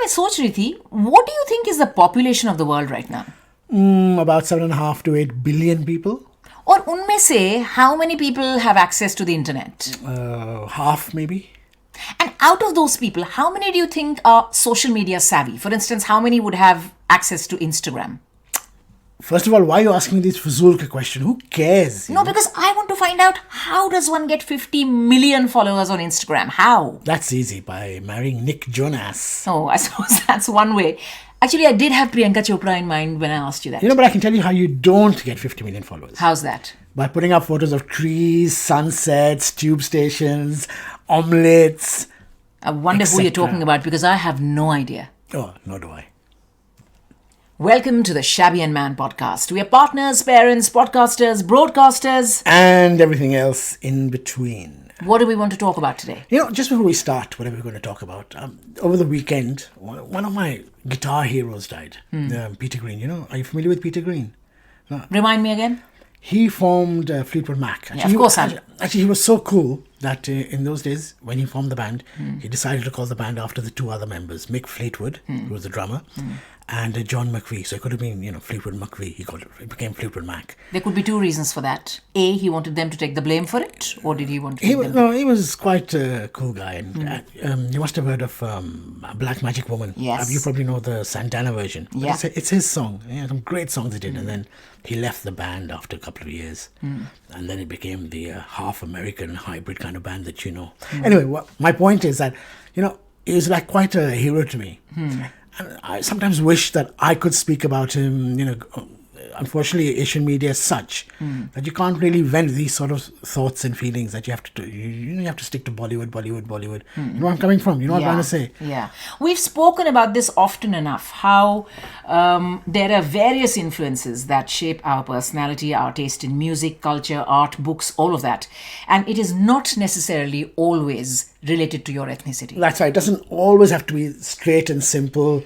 मैं सोच रही थी, what do you think is the population of the world right now? About 7.5 to 8 billion people. और उनमें से how many people have access to the internet? Half maybe. And out of those people, how many do you think are social media savvy? For instance, how many would have access to Instagram? First of all, why are you asking me this Fazulka question? Who cares? No, because I want to find out, how does one get 50 million followers on Instagram? How? That's easy, by marrying Nick Jonas. Oh, I suppose that's one way. Actually, I did have Priyanka Chopra in mind when I asked you that. But I can tell you how you don't get 50 million followers. How's that? By putting up photos of trees, sunsets, tube stations, omelets. I wonder who you're talking about, because I have no idea. Oh, nor do I. Welcome to the Shabby and Man podcast. We are partners, parents, podcasters, broadcasters. And everything else in between. What do we want to talk about today? Just before we start, whatever we're going to talk about, over the weekend, one of my guitar heroes died. Peter Green. Are you familiar with Peter Green? No. Remind me again. He formed Fleetwood Mac. Of course I do. Actually, he was so cool that in those days, when he formed the band, he decided to call the band after the two other members, Mick Fleetwood, who was the drummer, and John McVie. So it could have been, Fleetwood McVie. It became Fleetwood Mac. There could be two reasons for that. A, he wanted them to take the blame for it, or did he want to take No, he was quite a cool guy. And you must have heard of Black Magic Woman. Yes. You probably know the Santana version. Yeah. It's his song. Yeah, some great songs he did. And then he left the band after a couple of years. And then it became the half American hybrid kind of band that you know. Anyway, my point is that, he was like quite a hero to me. And I sometimes wish that I could speak about him, unfortunately Asian media is such that you can't really vent these sort of thoughts and feelings, that you have to you have to stick to Bollywood. You know where I'm coming from, what I'm trying to say. Yeah, we've spoken about this often enough, how there are various influences that shape our personality, our taste in music, culture, art, books, all of that, and it is not necessarily always related to your ethnicity. That's right. It doesn't always have to be straight and simple,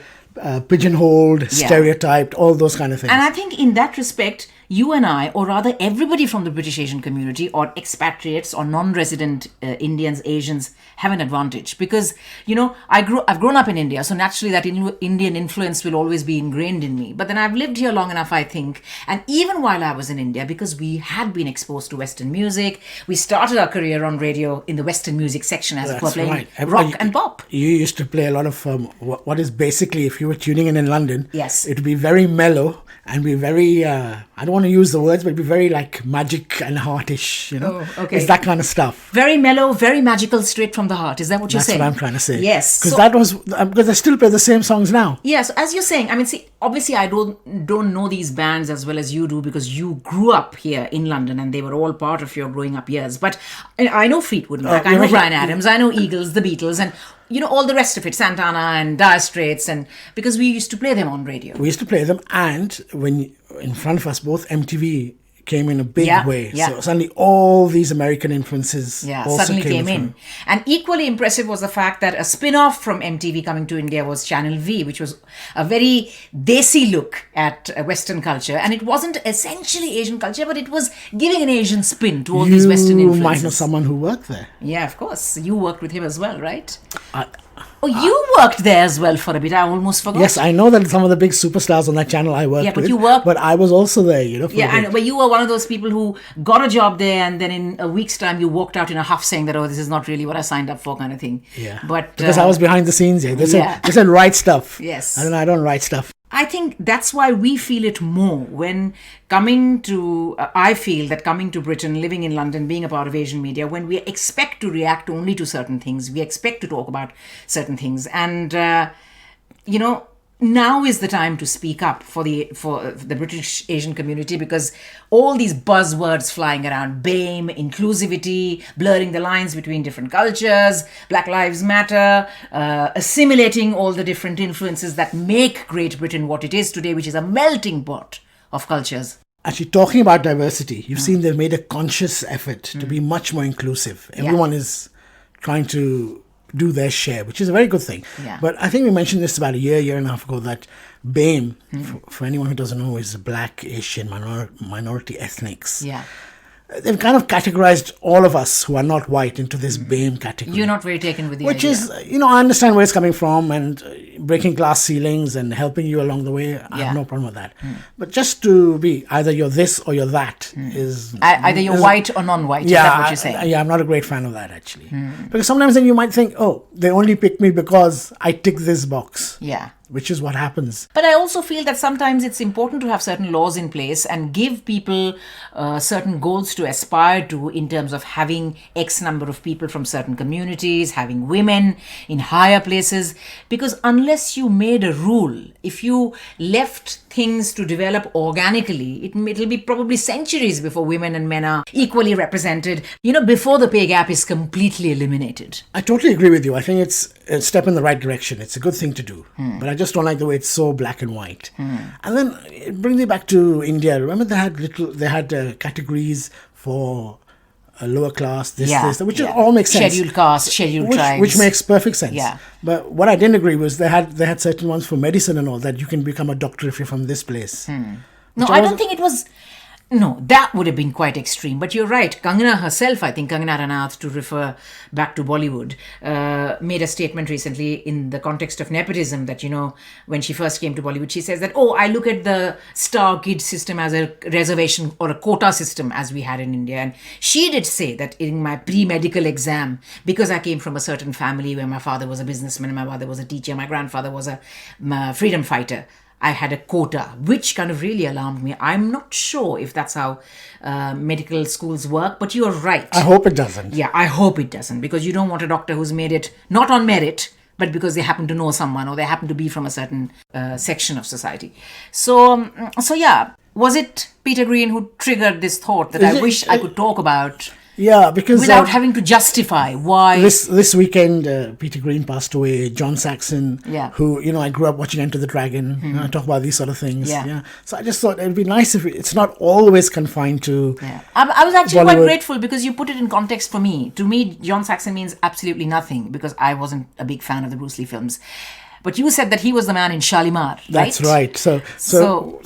pigeonholed, stereotyped, all those kind of things. And I think in that respect, you and I, or rather everybody from the British Asian community, or expatriates or non-resident Indians, Asians, have an advantage. Because, I've grown up in India, so naturally that Indian influence will always be ingrained in me. But then I've lived here long enough, I think, and even while I was in India, because we had been exposed to Western music, we started our career on radio in the Western music section, as it were, playing rock and pop. You used to play a lot of what is basically, if you were tuning in London, yes, it would be very mellow and be very, I don't want to use the words, but it'd be very like magic and heartish, Oh, okay. It's that kind of stuff. Very mellow, very magical, straight from the heart. Is that what you're saying? That's what I'm trying to say. Yes. Because I still play the same songs now. Yeah, so as you're saying, obviously I don't know these bands as well as you do, because you grew up here in London and they were all part of your growing up years. But I know Fleetwood Mac, I know Bryan Adams, I know Eagles, the Beatles, and all the rest of it, Santana and Dire Straits, and because we used to play them on radio. We used to play them, and when in front of us both, MTV came in a big way. Yeah. So suddenly all these American influences also suddenly came through. in. And equally impressive was the fact that a spin-off from MTV coming to India was Channel V, which was a very desi look at Western culture. And it wasn't essentially Asian culture, but it was giving an Asian spin to all these Western influences. You might know someone who worked there. Yeah, of course. You worked with him as well, right? You worked there as well for a bit. I almost forgot. Yes, I know that some of the big superstars on that channel I worked with. But I was also there, but you were one of those people who got a job there, and then in a week's time you walked out in a huff saying that, this is not really what I signed up for, kind of thing. Yeah. But because I was behind the scenes here. They said write stuff. Yes. And then I don't write stuff. I think that's why we feel it more when I feel that coming to Britain, living in London, being a part of Asian media, when we expect to react only to certain things, we expect to talk about certain things. And, now is the time to speak up for the British Asian community, because all these buzzwords flying around, BAME, inclusivity, blurring the lines between different cultures, Black Lives Matter, assimilating all the different influences that make Great Britain what it is today, which is a melting pot of cultures. Actually, talking about diversity, you've seen they've made a conscious effort to be much more inclusive. Everyone is trying to do their share, which is a very good thing. Yeah. But I think we mentioned this about a year and a half ago, that BAME, for anyone who doesn't know, is Black, Asian, minority ethnics. Yeah. they've kind of categorized all of us who are not white into this BAME category. You're not very taken with the Which idea. is, I understand where it's coming from, and breaking glass ceilings and helping you along the way. I have no problem with that. But just to be either you're this or you're that is... Either you're white or non-white, is that what you're saying? Yeah, I'm not a great fan of that, actually. Because sometimes then you might think, oh, they only picked me because I tick this box. Yeah. Which is what happens. But I also feel that sometimes it's important to have certain laws in place and give people certain goals to aspire to in terms of having X number of people from certain communities, having women in higher places. Because unless you made a rule, if you left things to develop organically, it'll be probably centuries before women and men are equally represented, before the pay gap is completely eliminated. I totally agree with you. I think it's a step in the right direction. It's a good thing to do. But I just don't like the way it's so black and white. And then it brings me back to India. Remember they had categories for a lower class, this, which all makes sense. Scheduled caste, scheduled tribes. Which makes perfect sense. Yeah. But what I didn't agree was they had certain ones for medicine and all, that you can become a doctor if you're from this place. No, I don't think it was... No, that would have been quite extreme. But you're right. Kangana herself, I think, Kangana Ranaut, to refer back to Bollywood, made a statement recently in the context of nepotism that, when she first came to Bollywood, she says that, I look at the star kid system as a reservation or a quota system as we had in India. And she did say that in my pre-medical exam, because I came from a certain family where my father was a businessman, my mother was a teacher, my grandfather was a freedom fighter, I had a quota, which kind of really alarmed me. I'm not sure if that's how medical schools work, but you're right. I hope it doesn't. Yeah, I hope it doesn't, because you don't want a doctor who's made it not on merit, but because they happen to know someone or they happen to be from a certain section of society. So yeah, was it Peter Green who triggered this thought that I wish I could talk about? Yeah, because without having to justify why this weekend Peter Green passed away. John Saxon, who I grew up watching Enter the Dragon. I talk about these sort of things. So I just thought it'd be nice if it's not always confined to. I was actually Bollywood. Quite grateful because you put it in context for me. To me, John Saxon means absolutely nothing because I wasn't a big fan of the Bruce Lee films. But you said that he was the man in Shalimar, right? That's right. So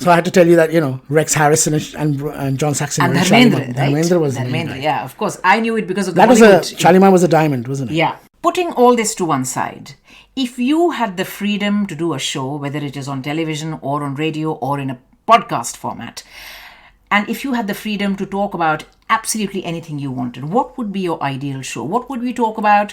I had to tell you that, Rex Harrison and John Saxon were in Shalimar. Right? Dharmendra was the main guy. Yeah, of course. I knew it because of the That Bollywood. Shalimar was a diamond, wasn't it? Yeah. Putting all this to one side, if you had the freedom to do a show, whether it is on television or on radio or in a podcast format, and if you had the freedom to talk about absolutely anything you wanted, what would be your ideal show? What would we talk about?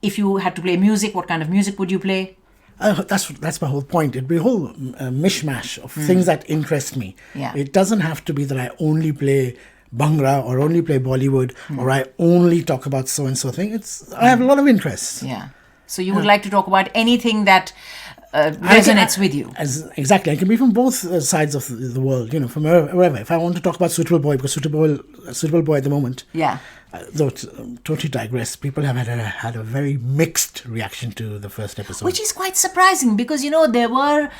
If you had to play music, what kind of music would you play? That's my whole point. It'd be a whole mishmash of things that interest me. Yeah. It doesn't have to be that I only play Bhangra or only play Bollywood or I only talk about so-and-so thing. I have a lot of interests. Yeah. So you would like to talk about anything that resonates with you. Exactly. I can be from both sides of the world, from wherever. If I want to talk about Suitable Boy, because Suitable Boy at the moment, though totally digress, people have had a very mixed reaction to the first episode. Which is quite surprising because, there were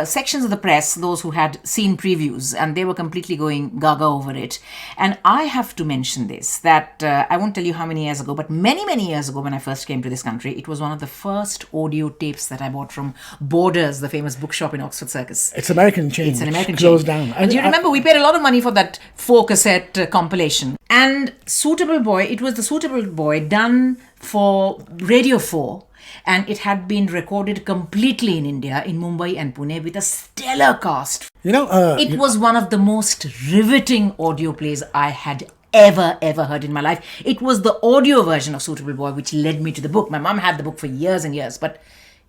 sections of the press, those who had seen previews, and they were completely going gaga over it. And I have to mention this, that I won't tell you how many years ago, but many, many years ago when I first came to this country, it was one of the first audio tapes that I bought from Borders, the famous bookshop in Oxford Circus. It's American chain. It's an American closed chain. down. And do you remember we paid a lot of money for that 4-cassette compilation? And Suitable Boy, it was the Suitable Boy done for Radio 4. And it had been recorded completely in India, in Mumbai and Pune, with a stellar cast. It was one of the most riveting audio plays I had ever heard in my life. It was the audio version of Suitable Boy which led me to the book. My mum had the book for years and years, but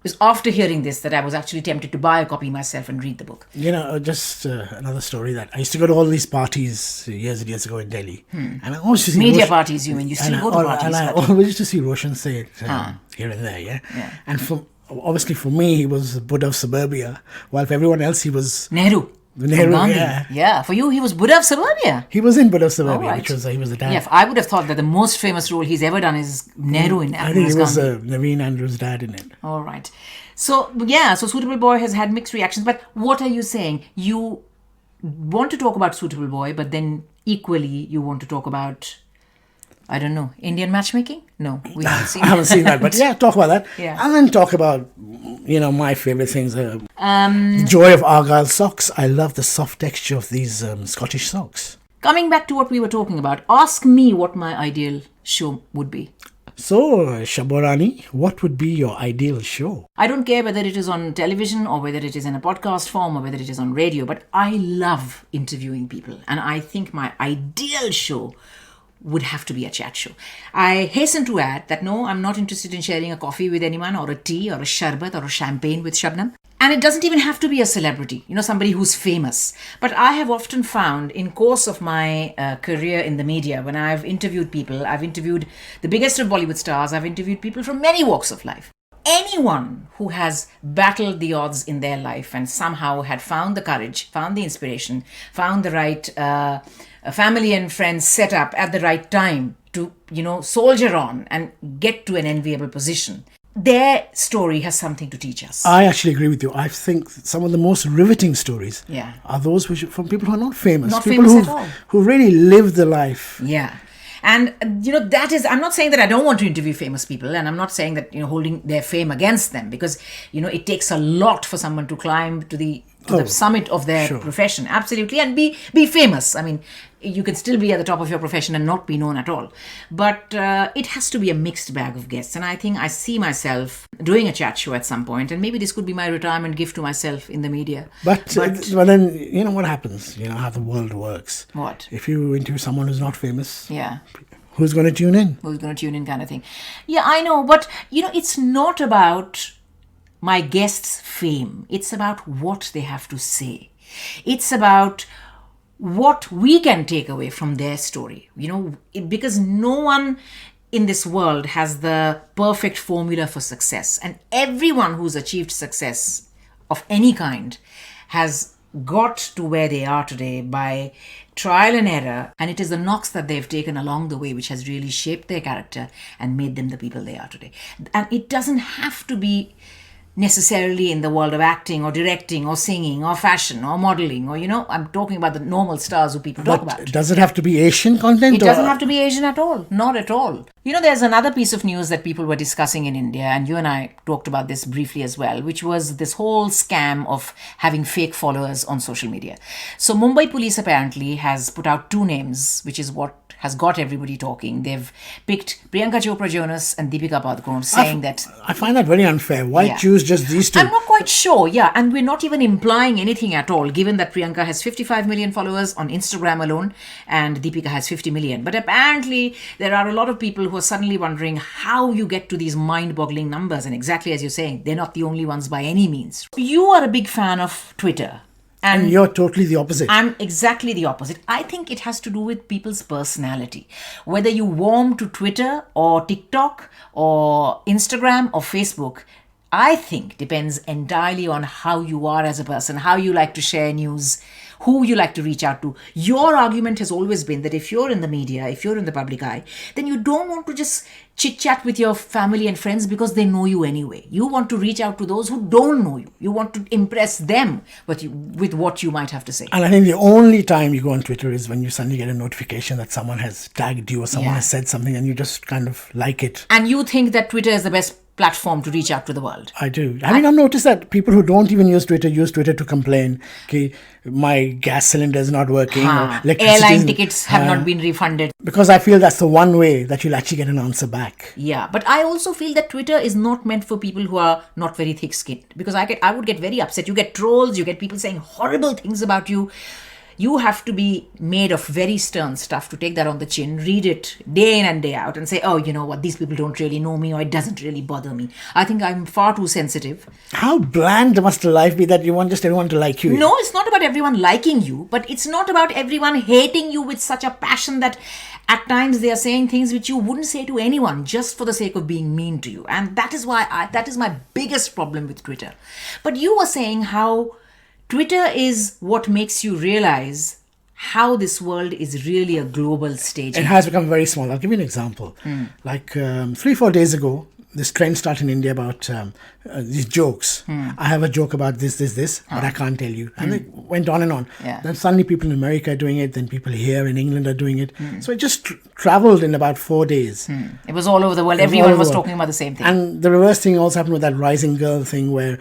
it was after hearing this that I was actually tempted to buy a copy myself and read the book. Just another story that I used to go to all these parties years and years ago in Delhi. And I always used to see media parties, you mean? You still go to parties? And I always used to see Roshan Seth here and there, yeah? And obviously for me, he was Buddha of suburbia, while for everyone else, he was... Nehru, yeah. For you, he was Buddha of suburbia. He was in Buddha of suburbia, which was he was the dad. Yeah, I would have thought that the most famous role he's ever done is Nehru in I think he was Naveen Andrew's dad in it. All right. So Suitable Boy has had mixed reactions. But what are you saying? You want to talk about Suitable Boy, but then equally you want to talk about, I don't know, Indian matchmaking? No, we haven't seen that. I haven't seen that, but talk about that. Yeah. And then talk about, my favorite things. The joy of Argyle socks. I love the soft texture of these Scottish socks. Coming back to what we were talking about, ask me what my ideal show would be. So, Shaborani, what would be your ideal show? I don't care whether it is on television or whether it is in a podcast form or whether it is on radio, but I love interviewing people. And I think my ideal show would have to be a chat show. I hasten to add that no, I'm not interested in sharing a coffee with anyone or a tea or a sharbat or a champagne with Shabnam. And it doesn't even have to be a celebrity, somebody who's famous. But I have often found in course of my career in the media, when I've interviewed people, I've interviewed the biggest of Bollywood stars, I've interviewed people from many walks of life. Anyone who has battled the odds in their life and somehow had found the courage, found the inspiration, found the right family and friends set up at the right time to, soldier on and get to an enviable position. Their story has something to teach us. I actually agree with you. I think some of the most riveting stories are those from people who are not famous. Not people famous at all. Who really live the life. Yeah. And, that is, I'm not saying that I don't want to interview famous people, and I'm not saying that, holding their fame against them, because, it takes a lot for someone to climb to the summit of their profession. Absolutely. And be famous. I mean, you can still be at the top of your profession and not be known at all. But it has to be a mixed bag of guests. And I think I see myself doing a chat show at some point. And maybe this could be my retirement gift to myself in the media. But then, what happens? How the world works. What? If you interview someone who's not famous. Yeah. Who's going to tune in? Who's going to tune in kind of thing. Yeah, I know. But, it's not about my guests' fame. It's about what they have to say. It's about what we can take away from their story, because no one in this world has the perfect formula for success. And everyone who's achieved success of any kind has got to where they are today by trial and error. And it is the knocks that they've taken along the way which has really shaped their character and made them the people they are today. And it doesn't have to be necessarily in the world of acting or directing or singing or fashion or modeling or, I'm talking about the normal stars who people talk about. Does it have to be Asian content? It doesn't have to be Asian at all. Not at all. There's another piece of news that people were discussing in India, and you and I talked about this briefly as well, which was this whole scam of having fake followers on social media. So Mumbai police apparently has put out 2 names, which is what has got everybody talking. They've picked Priyanka Chopra Jonas and Deepika Padukone, saying that... I find that very unfair. Why choose just these 2? I'm not quite sure, and we're not even implying anything at all, given that Priyanka has 55 million followers on Instagram alone and Deepika has 50 million. But apparently there are a lot of people who are suddenly wondering how you get to these mind-boggling numbers. And exactly as you're saying, they're not the only ones by any means. You are a big fan of Twitter. And you're totally the opposite. I'm exactly the opposite. I think it has to do with people's personality. Whether you warm to Twitter or TikTok or Instagram or Facebook, I think depends entirely on how you are as a person, how you like to share news, who you like to reach out to. Your argument has always been that if you're in the media, if you're in the public eye, then you don't want to just chit-chat with your family and friends because they know you anyway. You want to reach out to those who don't know you. You want to impress them with what you might have to say. And I think the only time you go on Twitter is when you suddenly get a notification that someone has tagged you or someone has said something and you just kind of like it. And you think that Twitter is the best platform to reach out to the world. I do. I mean, I've noticed that people who don't even use Twitter to complain, okay, my gas cylinder is not working. Or airline tickets have not been refunded. Because I feel that's the one way that you'll actually get an answer back. Yeah, but I also feel that Twitter is not meant for people who are not very thick-skinned. Because I would get very upset. You get trolls, you get people saying horrible things about you. You have to be made of very stern stuff to take that on the chin, read it day in and day out and say, oh, you know what, these people don't really know me or it doesn't really bother me. I think I'm far too sensitive. How bland must life be that you want just everyone to like you? No, it's not about everyone liking you, but it's not about everyone hating you with such a passion that at times they are saying things which you wouldn't say to anyone just for the sake of being mean to you. And that is why that is my biggest problem with Twitter. But you were saying how Twitter is what makes you realize how this world is really a global stage. It has become very small. I'll give you an example. Like 3-4 days ago, this trend started in India about these jokes. I have a joke about this, but I can't tell you. And it went on and on. Yeah. Then suddenly people in America are doing it. Then people here in England are doing it. So it just traveled in about 4 days. It was all over the world. Everyone was talking about the same thing. And the reverse thing also happened with that Rising Girl thing where...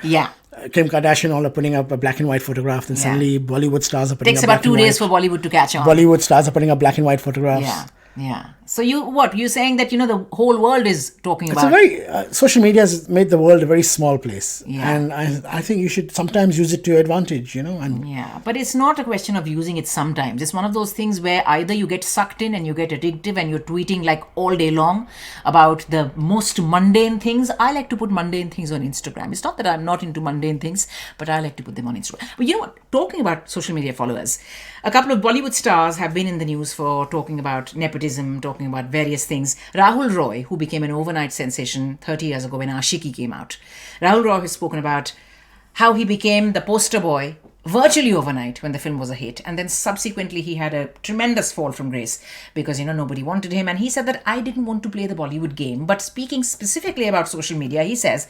Kim Kardashian all are putting up a black and white photograph, and suddenly Bollywood stars are putting Takes up about black and 2 days white. for Bollywood to catch on. Bollywood stars are putting up black and white photographs. Yeah. So you're saying that, the whole world is talking It's about... a very, social media has made the world a very small place. Yeah. And I think you should sometimes use it to your advantage, and Yeah, but it's not a question of using it sometimes. It's one of those things where either you get sucked in and you get addictive and you're tweeting like all day long about the most mundane things. I like to put mundane things on Instagram. It's not that I'm not into mundane things, but I like to put them on Instagram. But you know what? Talking about social media followers, a couple of Bollywood stars have been in the news for talking about nepotism, talking about various things. Rahul Roy, who became an overnight sensation 30 years ago when Ashiki came out. Rahul Roy has spoken about how he became the poster boy virtually overnight when the film was a hit. And then subsequently he had a tremendous fall from grace because, nobody wanted him. And he said that I didn't want to play the Bollywood game. But speaking specifically about social media, he says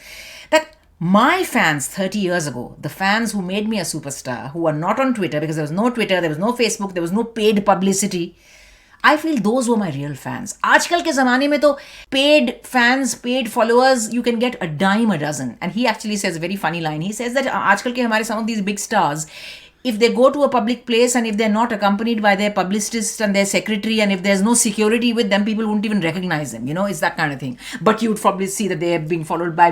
that my fans 30 years ago, the fans who made me a superstar, who are not on Twitter, because there was no Twitter, there was no Facebook, there was no paid publicity, I feel those were my real fans. आजकल के ज़माने में तो paid fans, paid followers, you can get a dime a dozen. And he actually says a very funny line. He says that आजकल के हमारे some of these big stars, if they go to a public place and if they're not accompanied by their publicist and their secretary and if there's no security with them, people won't even recognize them. It's that kind of thing. But you would probably see that they are being followed by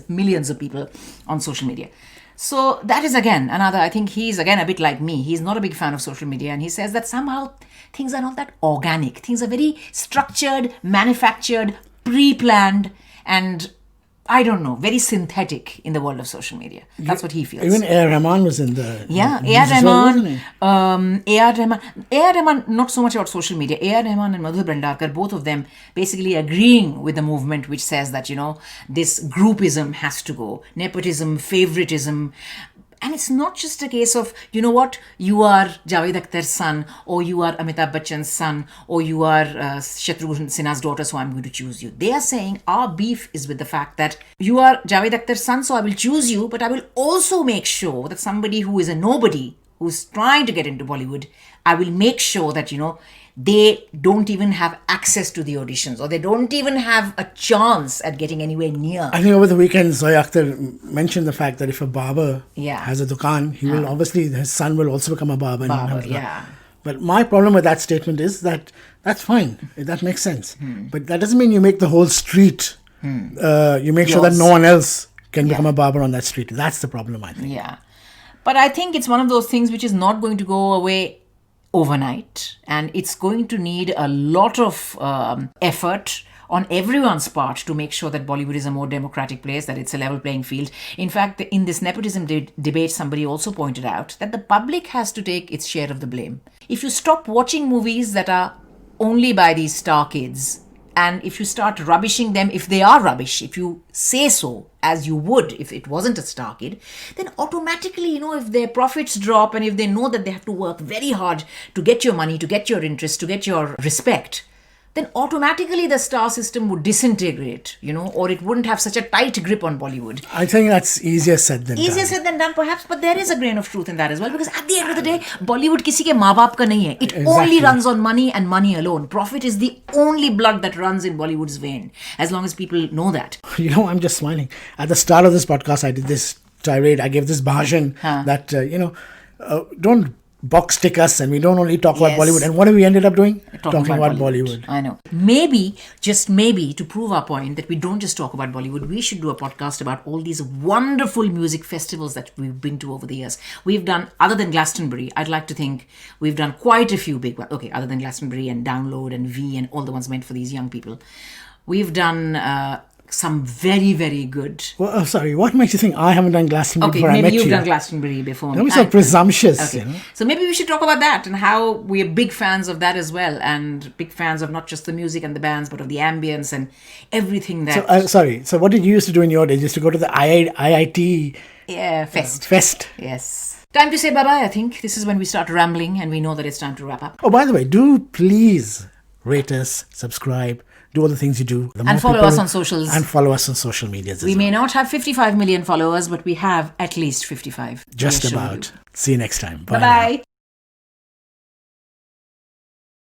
millions of people on social media. So that is again another, I think he's again a bit like me. He's not a big fan of social media and he says that somehow things are not that organic. Things are very structured, manufactured, pre-planned and I don't know, very synthetic in the world of social media. That's what he feels. Even A.R. Rahman was in the A.R. Rahman, not so much about social media. A.R. Rahman and Madhur Bhandarkar, both of them basically agreeing with the movement which says that, this groupism has to go. Nepotism, favoritism. And it's not just a case of, you are Javed Akhtar's son, or you are Amitabh Bachchan's son, or you are Shatrughan Sinha's daughter, so I'm going to choose you. They are saying our beef is with the fact that you are Javed Akhtar's son, so I will choose you, but I will also make sure that somebody who is a nobody, who's trying to get into Bollywood, I will make sure that, they don't even have access to the auditions or they don't even have a chance at getting anywhere near. I think over the weekend, Zoya Akhtar mentioned the fact that if a barber has a dukaan, he will obviously, his son will also become a barber. But my problem with that statement is that that's fine. That makes sense. But that doesn't mean you make the whole street, you make sure that no one else can become a barber on that street. That's the problem, I think. Yeah. But I think it's one of those things which is not going to go away overnight, and it's going to need a lot of effort on everyone's part to make sure that Bollywood is a more democratic place, that it's a level playing field. In fact, in this nepotism debate, somebody also pointed out that the public has to take its share of the blame. If you stop watching movies that are only by these star kids, and if you start rubbishing them, if they are rubbish, if you say so, as you would if it wasn't a star kid, then automatically, if their profits drop and if they know that they have to work very hard to get your money, to get your interest, to get your respect, then automatically the star system would disintegrate, or it wouldn't have such a tight grip on Bollywood. I think that's easier said than done. Easier said than done, perhaps, but there is a grain of truth in that as well, because at the end of the day, Bollywood किसी के माँ बाप का नहीं है. It only runs on money and money alone. Profit is the only blood that runs in Bollywood's vein, as long as people know that. I'm just smiling. At the start of this podcast, I did this tirade. I gave this bhajan that, don't box tick us and we don't only talk about Bollywood. And what have we ended up doing? Talking about Bollywood. I know. Maybe, just maybe, to prove our point that we don't just talk about Bollywood, we should do a podcast about all these wonderful music festivals that we've been to over the years. We've done, other than Glastonbury, I'd like to think we've done quite a few big ones. Okay, other than Glastonbury and Download and V and all the ones meant for these young people. We've done some very, very good. Well, sorry, what makes you think I haven't done Glastonbury before I met you? Maybe you've done Glastonbury before. Don't be so presumptuous. Okay. So maybe we should talk about that and how we're big fans of that as well, and big fans of not just the music and the bands, but of the ambience and everything that... So what did you used to do in your days? You used to go to the IIT... Fest. Yes. Time to say bye-bye, I think. This is when we start rambling and we know that it's time to wrap up. Oh, by the way, do please rate us, subscribe, do all the things you do. And follow us on socials. And follow us on social media. We may not have 55 million followers, but we have at least 55. Just about. See you next time. Bye-bye.